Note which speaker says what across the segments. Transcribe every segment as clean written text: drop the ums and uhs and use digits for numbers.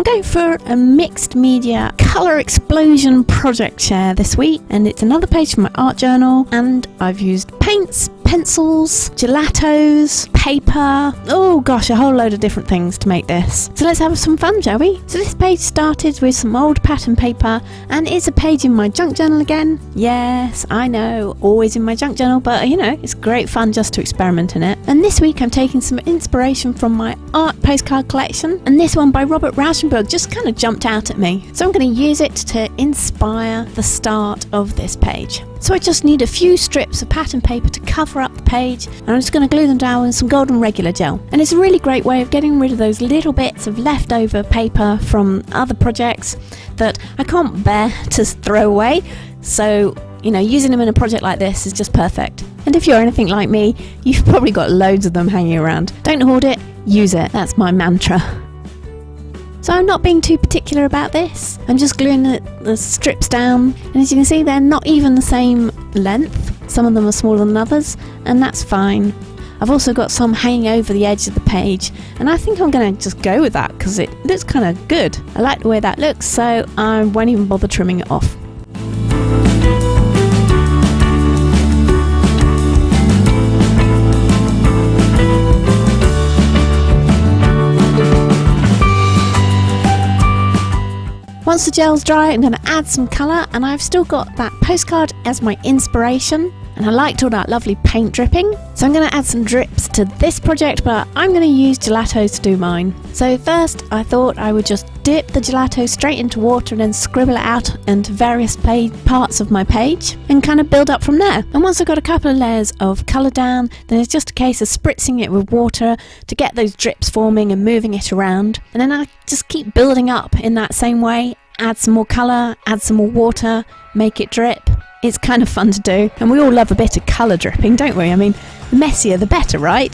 Speaker 1: I'm going for a mixed media colour explosion project share this week, and it's another page from my art journal, and I've used paints, pencils, gelatos, paper, oh gosh, a whole load of different things to make this. So let's have some fun, shall we? So this page started with some old pattern paper, and it's a page in my junk journal again. Yes, I know, always in my junk journal, but you know, it's great fun just to experiment in it. And this week I'm taking some inspiration from my art postcard collection, and this one by Robert Rauschenberg just kind of jumped out at me. So I'm going to use it to inspire the start of this page. So I just need a few strips of pattern paper to cover up the page, and I'm just going to glue them down with some golden regular gel. And it's a really great way of getting rid of those little bits of leftover paper from other projects that I can't bear to throw away. So, you know, using them in a project like this is just perfect. And if you're anything like me, you've probably got loads of them hanging around. Don't hoard it, use it. That's my mantra. So I'm not being too particular about this. I'm just gluing the strips down, and as you can see, they're not even the same length. Some of them are smaller than others, and that's fine. I've also got some hanging over the edge of the page, and I think I'm going to just go with that because it looks kind of good. I like the way that looks, so I won't even bother trimming it off. Once the gel's dry, I'm going to add some colour, and I've still got that postcard as my inspiration, and I liked all that lovely paint dripping, so I'm going to add some drips to this project, but I'm going to use gelatos to do mine. So first I thought I would just dip the gelato straight into water and then scribble it out into various parts of my page and kind of build up from there. And once I've got a couple of layers of colour down, then it's just a case of spritzing it with water to get those drips forming and moving it around, and then I just keep building up in that same way. Add some more colour, add some more water, make it drip. It's kind of fun to do, and we all love a bit of colour dripping, don't we? I mean, the messier the better, right?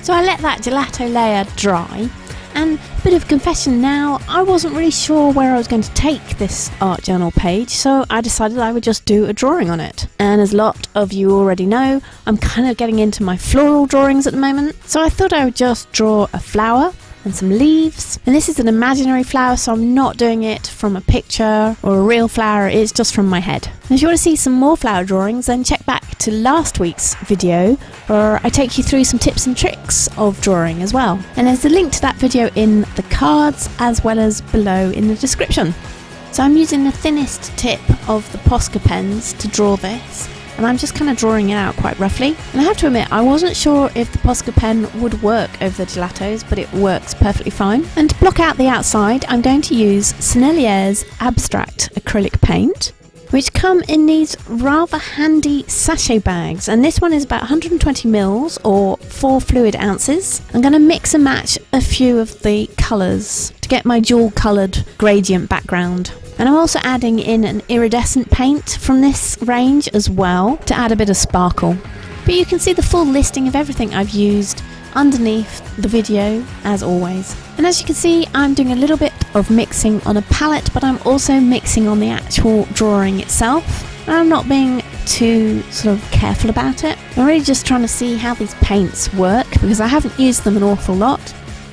Speaker 1: So I let that gelato layer dry. And a bit of confession now, I wasn't really sure where I was going to take this art journal page, so I decided I would just do a drawing on it. And as a lot of you already know, I'm kind of getting into my floral drawings at the moment, so I thought I would just draw a flower and some leaves. And this is an imaginary flower, so I'm not doing it from a picture or a real flower, it's just from my head. And if you want to see some more flower drawings, then check back to last week's video where I take you through some tips and tricks of drawing as well. And there's a link to that video in the cards as well as below in the description. So I'm using the thinnest tip of the Posca pens to draw this, and I'm just kind of drawing it out quite roughly. And I have to admit, I wasn't sure if the Posca pen would work over the gelatos, but it works perfectly fine. And to block out the outside, I'm going to use Sennelier's Abstract acrylic paint, which come in these rather handy sachet bags, and this one is about 120 mils or 4 fluid ounces. I'm going to mix and match a few of the colours to get my dual coloured gradient background. And I'm also adding in an iridescent paint from this range as well to add a bit of sparkle. But you can see the full listing of everything I've used underneath the video as always. And as you can see, I'm doing a little bit of mixing on a palette, but I'm also mixing on the actual drawing itself. And I'm not being too sort of careful about it. I'm really just trying to see how these paints work because I haven't used them an awful lot.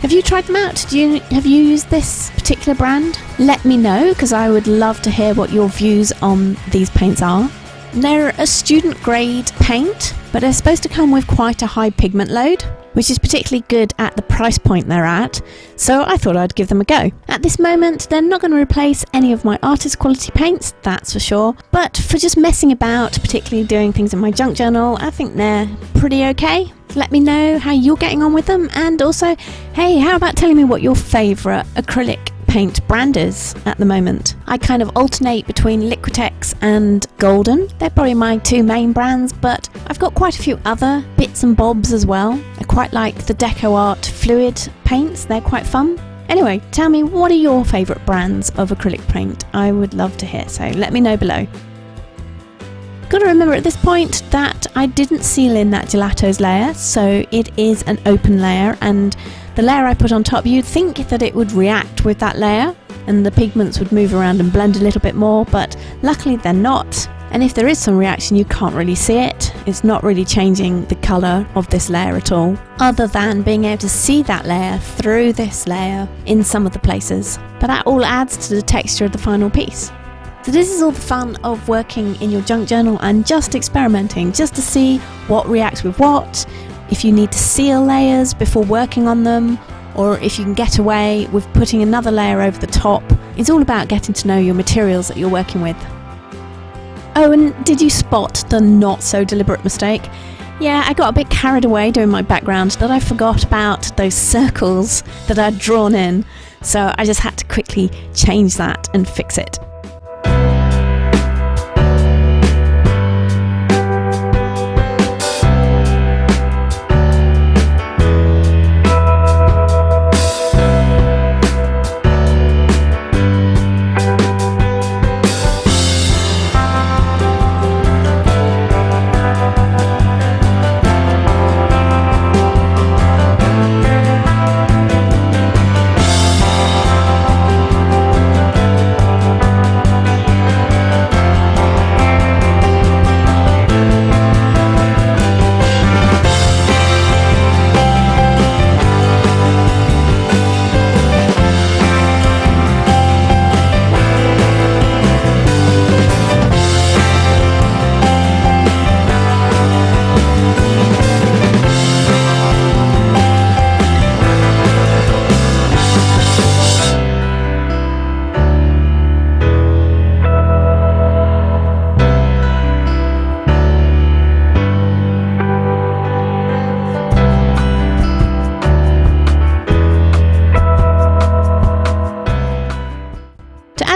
Speaker 1: Have you tried them out? Have you used this particular brand? Let me know, because I would love to hear what your views on these paints are. They're a student grade paint, but they're supposed to come with quite a high pigment load, which is particularly good at the price point they're at, so I thought I'd give them a go. At this moment, they're not going to replace any of my artist quality paints, that's for sure, but for just messing about, particularly doing things in my junk journal, I think they're pretty okay. Let me know how you're getting on with them, and also, hey, how about telling me what your favourite acrylic paint brand is at the moment? I kind of alternate between Liquitex and Golden. They're probably my two main brands, but I've got quite a few other bits and bobs as well. I quite like the Deco Art fluid paints, they're quite fun. Anyway, tell me, what are your favourite brands of acrylic paint? I would love to hear, so let me know below. Got to remember at this point that I didn't seal in that gelatos layer, so it is an open layer, and the layer I put on top, you'd think that it would react with that layer, and the pigments would move around and blend a little bit more, but luckily they're not. And if there is some reaction, you can't really see it. It's not really changing the colour of this layer at all, other than being able to see that layer through this layer in some of the places. But that all adds to the texture of the final piece. So this is all the fun of working in your junk journal and just experimenting, just to see what reacts with what, if you need to seal layers before working on them, or if you can get away with putting another layer over the top. It's all about getting to know your materials that you're working with. Oh, and did you spot the not so deliberate mistake? Yeah, I got a bit carried away doing my background that I forgot about those circles that I'd drawn in, so I just had to quickly change that and fix it.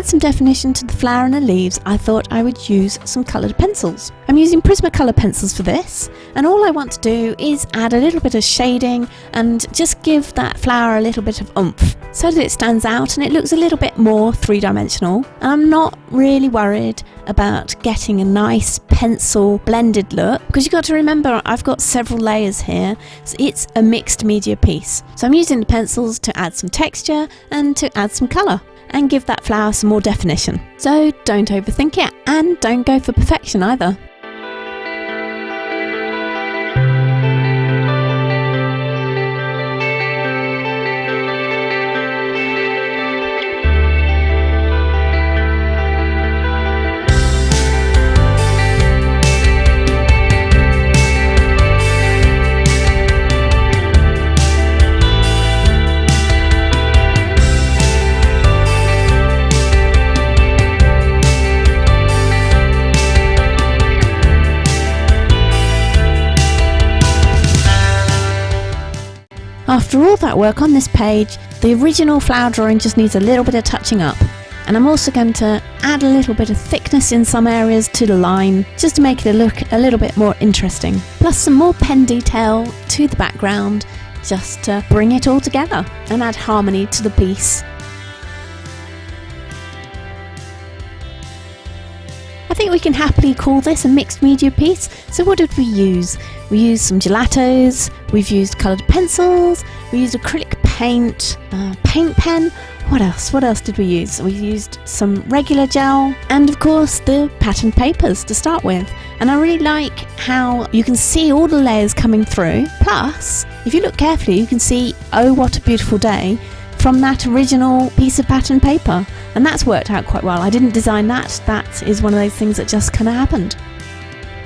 Speaker 1: Some definition to the flower and the leaves, I thought I would use some coloured pencils. I'm using Prismacolor pencils for this, and all I want to do is add a little bit of shading and just give that flower a little bit of oomph so that it stands out and it looks a little bit more three-dimensional. And I'm not really worried about getting a nice pencil blended look, because you've got to remember I've got several layers here, so it's a mixed media piece. So I'm using the pencils to add some texture and to add some colour and give that flower some more definition. So don't overthink it, and don't go for perfection either. After all that work on this page, the original flower drawing just needs a little bit of touching up. And I'm also going to add a little bit of thickness in some areas to the line, just to make it look a little bit more interesting. Plus some more pen detail to the background, just to bring it all together and add harmony to the piece. I think we can happily call this a mixed media piece. So what did we use? We used some gelatos, we've used coloured pencils, we used acrylic paint, paint pen. What else did we use? We used some regular gel and of course the pattern papers to start with. And I really like how you can see all the layers coming through. Plus, if you look carefully, you can see "Oh, what a beautiful day" from that original piece of pattern paper. And that's worked out quite well. I didn't design that. That is one of those things that just kind of happened.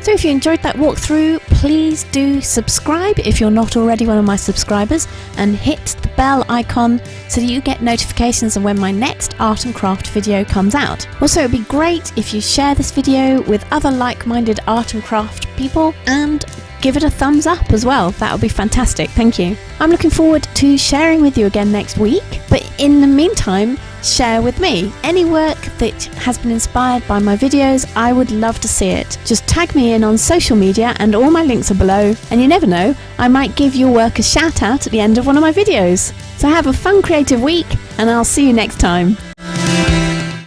Speaker 1: So if you enjoyed that walkthrough, please do subscribe if you're not already one of my subscribers, and hit the bell icon so that you get notifications of when my next art and craft video comes out. Also, it would be great if you share this video with other like-minded art and craft people, and give it a thumbs up as well. That would be fantastic. Thank you. I'm looking forward to sharing with you again next week, but in the meantime, share with me any work that has been inspired by my videos. I would love to see it. Just tag me in on social media and all my links are below, and you never know, I might give your work a shout out at the end of one of my videos. So have a fun creative week, and I'll see you next time.